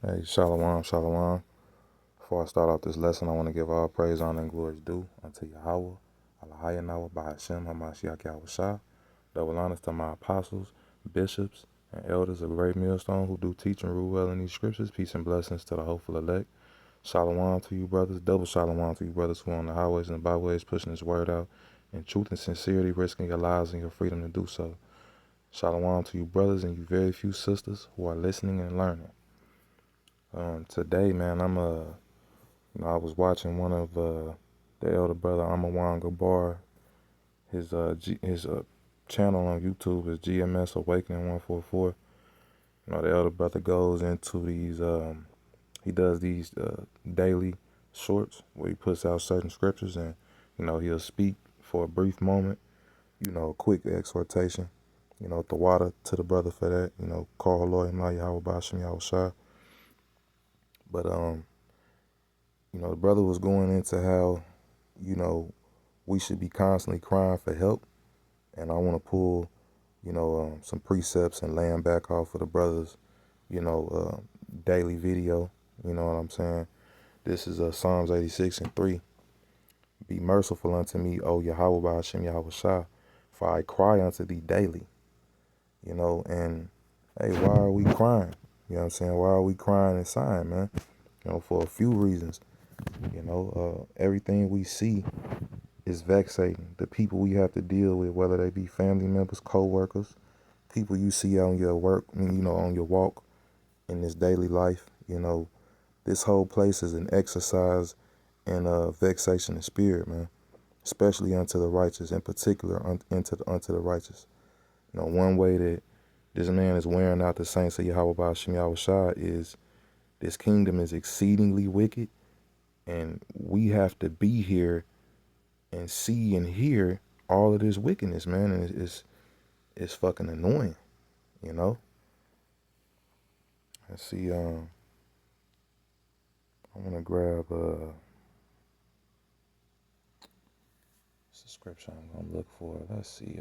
Hey, shalom, shalom. Before I start off this lesson, I want to give all praise, honor, and glory due unto Yahweh, Allahayanawa, Bahashem, Hamashiach Yahushua. Double honors to my apostles, bishops, and elders of Great Millstone who do teach and rule well in these scriptures. Peace and blessings to the hopeful elect. Shalom to you brothers, double shalom to you brothers who are on the highways and the byways pushing this word out in truth and sincerity, risking your lives and your freedom to do so. Shalom to you brothers and you very few sisters who are listening and learning. Today, man, I was watching one of the elder brother Amawan Gabar. His channel on YouTube is GMS Awakening 144. The elder brother goes into these. He does these daily shorts where he puts out certain scriptures, and he'll speak for a brief moment. A quick exhortation. The water to the brother for that. Call Lord Yahweh Bashim Yahweh. But the brother was going into how we should be constantly crying for help. And I want to pull, some precepts and land back off of the brother's, daily video. You know what I'm saying? This is Psalms 86:3. Be merciful unto me, O Yahweh Ba'ashem Yahweh Shah, for I cry unto thee daily. And hey, why are we crying? You know what I'm saying? Why are we crying and sighing, man? For a few reasons. Everything we see is vexating. The people we have to deal with, whether they be family members, co-workers, people you see on your work, on your walk in this daily life, this whole place is an exercise in vexation of spirit, man, especially unto the righteous, in particular unto the righteous. One way that this man is wearing out the saints of Yahweh Ba'ashem Yahweh Shah is this kingdom is exceedingly wicked, and we have to be here and see and hear all of this wickedness, man, and it's fucking annoying, Let's see, I'm gonna grab subscription I'm gonna look for. Let's see,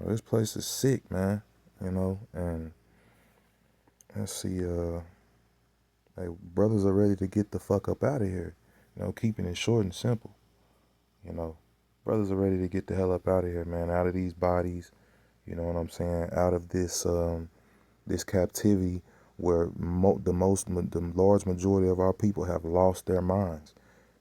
this place is sick, man, and let's see, hey, brothers are ready to get the fuck up out of here, keeping it short and simple, brothers are ready to get the hell up out of here, man, out of these bodies, you know what I'm saying, out of this, this captivity where the large majority of our people have lost their minds.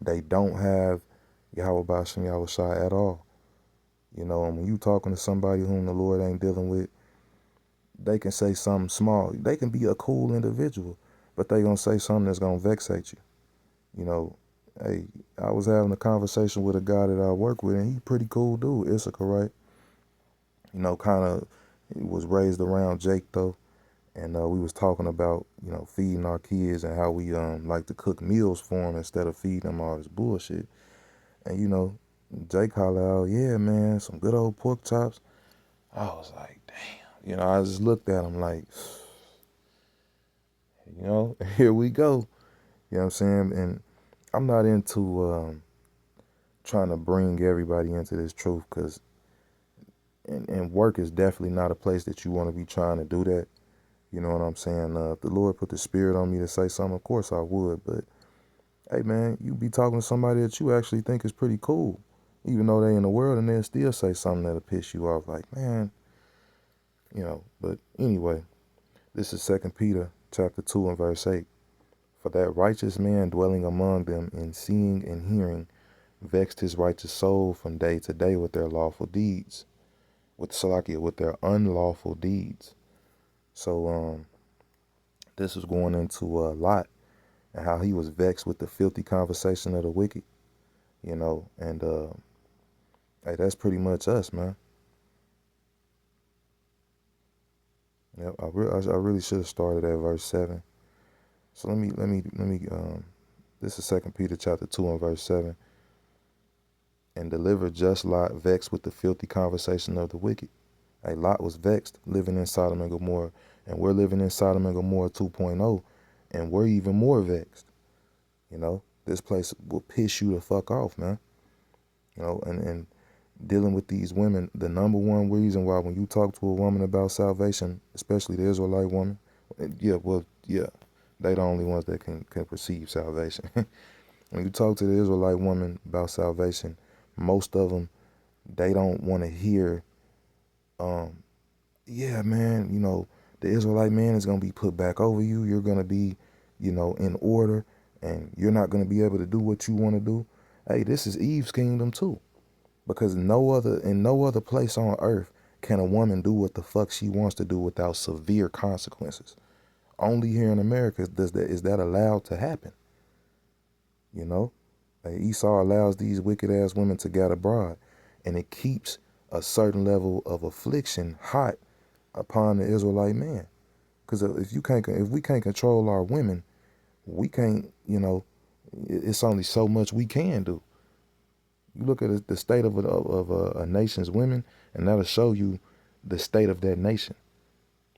They don't have Yahweh Ba'ashem Yahweh Shai at all. And when you talking to somebody whom the Lord ain't dealing with, they can say something small. They can be a cool individual, but they gonna say something that's gonna vexate you. Hey, I was having a conversation with a guy that I work with, and he pretty cool dude, Issachar, right? Kind of was raised around Jake though. And we was talking about, feeding our kids and how we like to cook meals for them instead of feeding them all this bullshit. And, Jake holler out, yeah, man, some good old pork chops. I was like, damn. I just looked at him like, here we go. You know what I'm saying? And I'm not into trying to bring everybody into this truth because and work is definitely not a place that you want to be trying to do that. You know what I'm saying? If the Lord put the spirit on me to say something, of course I would. But, hey, man, you be talking to somebody that you actually think is pretty cool, even though they in the world, and they'll still say something that'll piss you off. Like, man, But anyway, this is 2 Peter chapter 2 and verse 8. For that righteous man dwelling among them in seeing and hearing vexed his righteous soul from day to day with their lawful deeds, with their unlawful deeds. So, this is going into Lot and how he was vexed with the filthy conversation of the wicked, and hey, that's pretty much us, man. Yep, I really should have started at verse 7. So let me this is 2 Peter chapter 2 and verse 7. And deliver just Lot vexed with the filthy conversation of the wicked. Hey, Lot was vexed living in Sodom and Gomorrah, and we're living in Sodom and Gomorrah 2.0, and we're even more vexed. This place will piss you the fuck off, man. And dealing with these women, the number one reason why when you talk to a woman about salvation, especially the Israelite woman, yeah, they the only ones that can perceive salvation. When you talk to the Israelite woman about salvation, most of them, they don't want to hear, um, yeah, man, the Israelite man is going to be put back over you. You're going to be, in order, and you're not going to be able to do what you want to do. Hey, this is Eve's kingdom too. Because in no other place on earth can a woman do what the fuck she wants to do without severe consequences. Only here in America is that allowed to happen. You know, like Esau allows these wicked ass women to get abroad, and it keeps a certain level of affliction hot upon the Israelite man. Because if we can't control our women, we can't. It's only so much we can do. You look at the state of a nation's women, and that'll show you the state of that nation.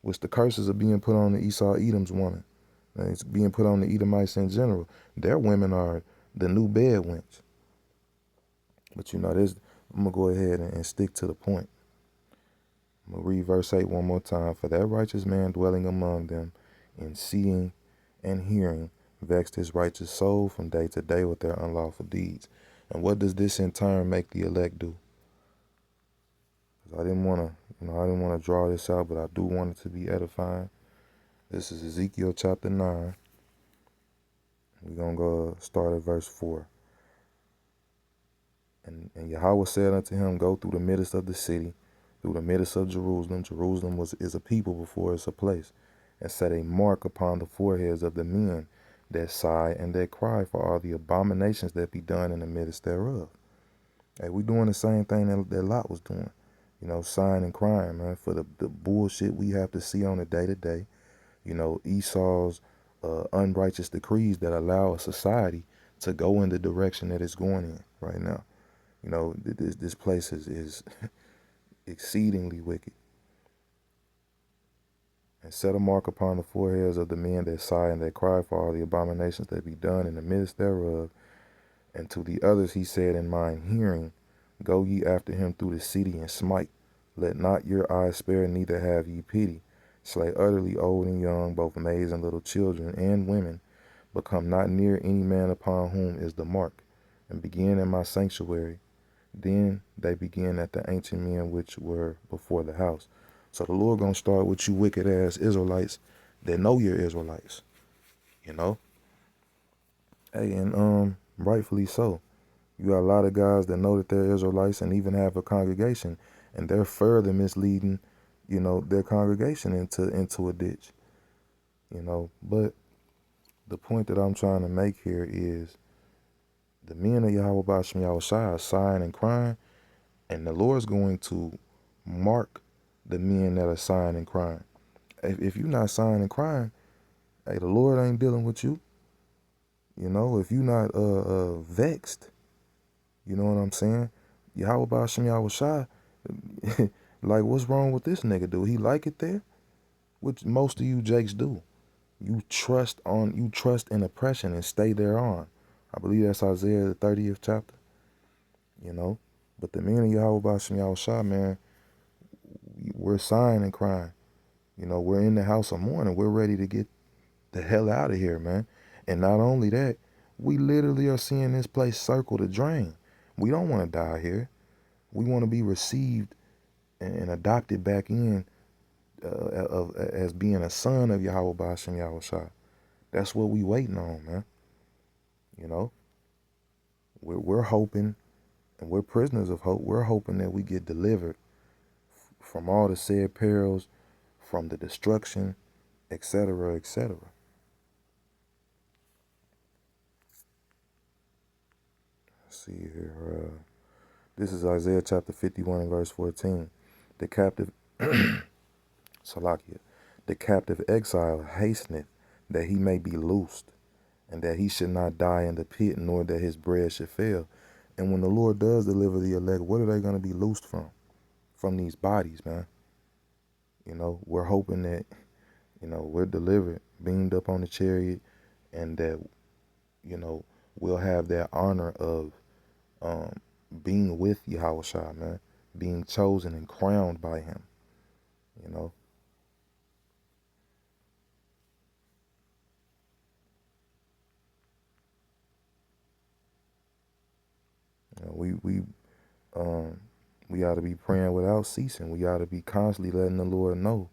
Which the curses are being put on the Esau Edom's woman. And it's being put on the Edomites in general. Their women are the new bed wench. But I'm going to go ahead and stick to the point. I'm going to read verse 8 one more time. For that righteous man dwelling among them, in seeing and hearing, vexed his righteous soul from day to day with their unlawful deeds. And what does this in turn make the elect do? I didn't want to draw this out, but I do want it to be edifying. This is Ezekiel chapter 9. We're going to go start at verse 4. And Yahweh said unto him, Go through the midst of the city, through the midst of Jerusalem. Jerusalem is a people before it's a place. And set a mark upon the foreheads of the men that sigh and that cry for all the abominations that be done in the midst thereof. Hey, we doing the same thing that Lot was doing. Sighing and crying, man, for the bullshit we have to see on a day-to-day. Esau's unrighteous decrees that allow a society to go in the direction that it's going in right now. This place is exceedingly wicked. And set a mark upon the foreheads of the men that sigh and that cry for all the abominations that be done in the midst thereof. And to the others he said in mine hearing, Go ye after him through the city and smite. Let not your eyes spare, neither have ye pity. Slay utterly old and young, both maids and little children and women. But come not near any man upon whom is the mark. And begin in my sanctuary. Then they begin at the ancient men which were before the house. So the Lord gonna start with you wicked ass Israelites that know you're Israelites. Hey, and rightfully so. You got a lot of guys that know that they're Israelites and even have a congregation, and they're further misleading, their congregation into a ditch. But the point that I'm trying to make here is the men of Yahweh Basham Yahushua are sighing and crying, and the Lord's going to mark the men that are sighing and crying. If you're not sighing and crying, hey, the Lord ain't dealing with you. If you're not vexed, you know what I'm saying? Yahweh Basham Yahushua, like, what's wrong with this nigga? Do he like it there? Which most of you jakes do. You trust in oppression and stay thereon. I believe that's Isaiah the 30th chapter. But the men of Yahweh Basham Yahushua, man, we're sighing and crying. We're in the house of mourning. We're ready to get the hell out of here, man. And not only that, we literally are seeing this place circle the drain. We don't want to die here. We want to be received and adopted back in as being a son of Yahweh Basham Yahushua. That's what we waiting on, man. We're hoping, and we're prisoners of hope. We're hoping that we get delivered from all the said perils, from the destruction, etc., etc. Let's see here. This is Isaiah chapter 51 and verse 14. The captive, Salakia, the captive exile hasteneth that he may be loosed, and that he should not die in the pit, nor that his bread should fail. And when the Lord does deliver the elect, what are they going to be loosed from? From these bodies, man. We're hoping that, we're delivered, beamed up on the chariot, and that, we'll have that honor of being with Yahushua, man, being chosen and crowned by him, you know. You know, um we ought to be praying without ceasing. We ought to be constantly letting the Lord know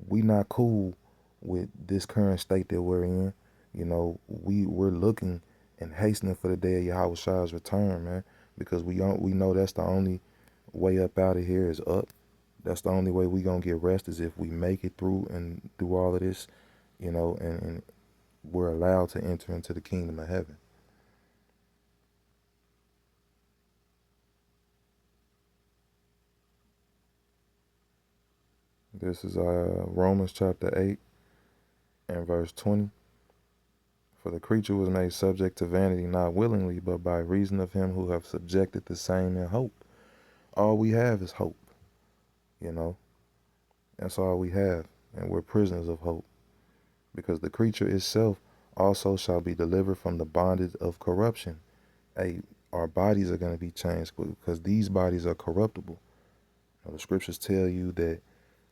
we not cool with this current state that we're in. You know, we're looking and hastening for the day of Yahushua's return, man, because we know that's the only way up out of here is up. That's the only way we gonna get rest is if we make it through and through all of this, you know, and we're allowed to enter into the kingdom of heaven. This is Romans chapter 8 and verse 20. For the creature was made subject to vanity, not willingly, but by reason of him who have subjected the same in hope. All we have is hope, you know. That's all we have, and we're prisoners of hope. Because the creature itself also shall be delivered from the bondage of corruption. Hey, our bodies are going to be changed because these bodies are corruptible. Now, the scriptures tell you that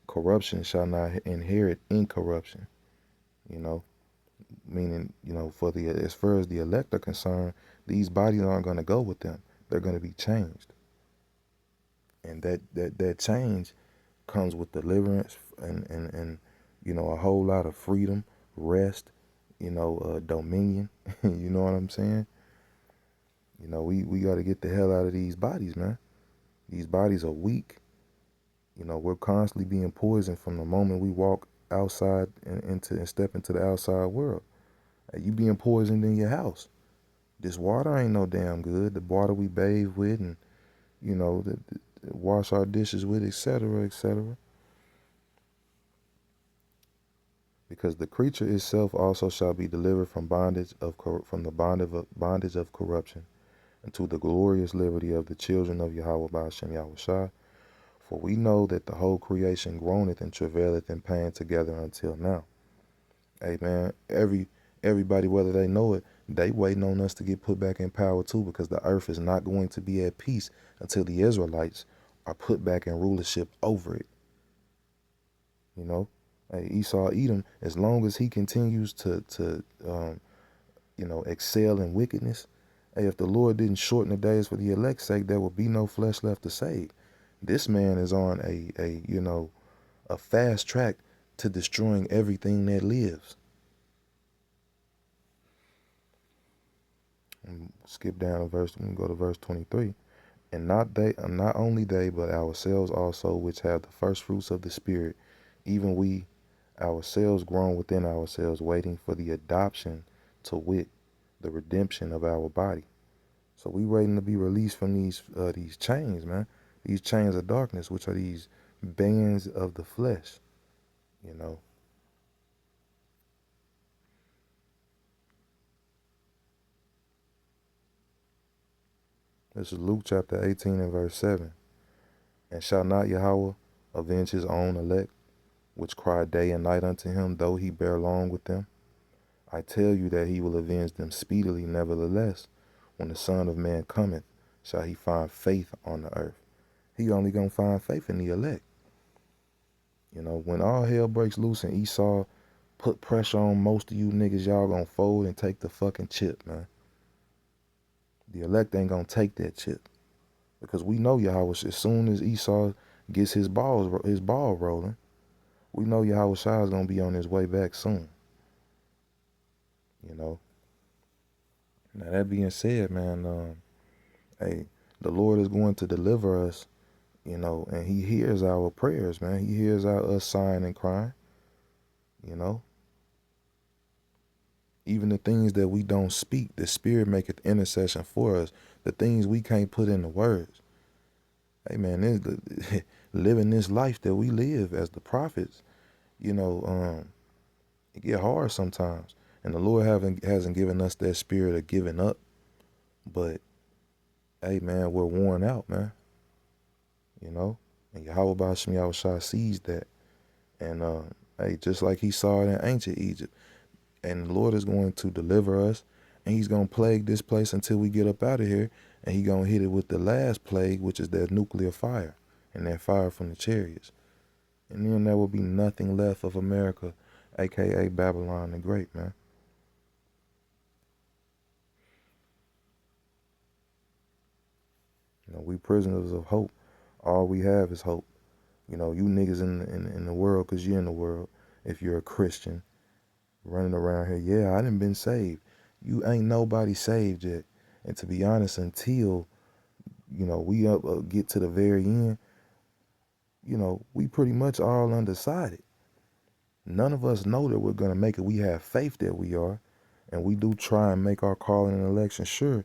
corruption shall not inherit incorruption, you know. Meaning, you know, for the as far as the elect are concerned, these bodies aren't going to go with them. They're going to be changed, and that change comes with deliverance and you know, a whole lot of freedom, rest, you know, dominion. You know what I'm saying? You know, we got to get the hell out of these bodies, man. These bodies are weak. You know, we're constantly being poisoned from the moment we walk outside and step into the outside world. You being poisoned in your house. This water ain't no damn good. The water we bathe with and, you know, wash our dishes with, etc., etc. Because the creature itself also shall be delivered from from the bondage of corruption, into the glorious liberty of the children of Yahweh Ba'ashem Yahushua. For we know that the whole creation groaneth and travaileth in pain together until now. Hey man, everybody, whether they know it, they waiting on us to get put back in power too, because the earth is not going to be at peace until the Israelites are put back in rulership over it. You know, hey, Esau Edom, as long as he continues to you know, excel in wickedness, hey, if the Lord didn't shorten the days for the elect's sake, there would be no flesh left to save. This man is on a you know, a fast track to destroying everything that lives. Skip down to verse. We can go to verse 23. And not only they, but ourselves also, which have the first fruits of the Spirit, even we ourselves grown within ourselves, waiting for the adoption, to wit, the redemption of our body. So we waiting to be released from these chains, man. These chains of darkness, which are these bands of the flesh. You know. This is Luke chapter 18 and verse 7. And shall not Yahweh avenge his own elect, which cry day and night unto him, though he bear long with them? I tell you that he will avenge them speedily. Nevertheless, when the Son of Man cometh, shall he find faith on the earth? He only gonna find faith in the elect. You know, when all hell breaks loose and Esau put pressure on most of you niggas, y'all gonna fold and take the fucking chip, man. The elect ain't gonna take that chip. Because we know Yahweh, as soon as Esau gets his ball rolling, we know Yahweh Shai is gonna be on his way back soon. You know. Now that being said, man, hey, the Lord is going to deliver us, you know, and He hears our prayers, man. He hears us sighing and crying, you know. Even the things that we don't speak, the Spirit maketh intercession for us. The things we can't put into words. Hey, man, living this life that we live as the prophets, you know, it get hard sometimes. And the Lord hasn't given us that spirit of giving up. But, hey, man, we're worn out, man. You know? And Yahweh Ba'ashem Yahushua sees that. And, hey, just like he saw it in ancient Egypt. And the Lord is going to deliver us. And he's going to plague this place until we get up out of here. And he gonna hit it with the last plague, which is that nuclear fire and that fire from the chariots. And then there will be nothing left of America, aka Babylon the Great, man. You know, we prisoners of hope. All we have is hope. You know, you niggas in the world, cause you're in the world. If you're a Christian running around here, yeah, I done been saved. You ain't nobody saved yet. And to be honest, until we get to the very end, we pretty much all undecided. None of us know that we're gonna make it. We have faith that we are, and we do try and make our call in an election, sure.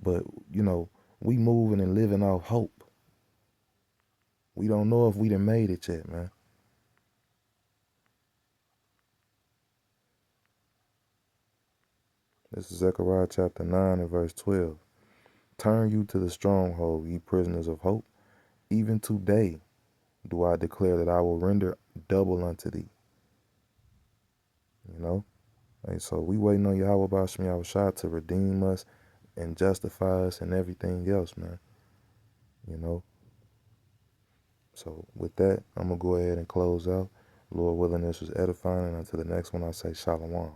But we moving and living off hope. We don't know if we done made it yet, man. This is Zechariah chapter 9 and verse 12. Turn you to the stronghold, ye prisoners of hope. Even today do I declare that I will render double unto thee. You know? Hey, so we waiting on Yahweh Bashmi Yahushua to redeem us and justify us and everything else, man. You know? So with that, I'm going to go ahead and close out. Lord willing, this was edifying. And until the next one, I say shalom.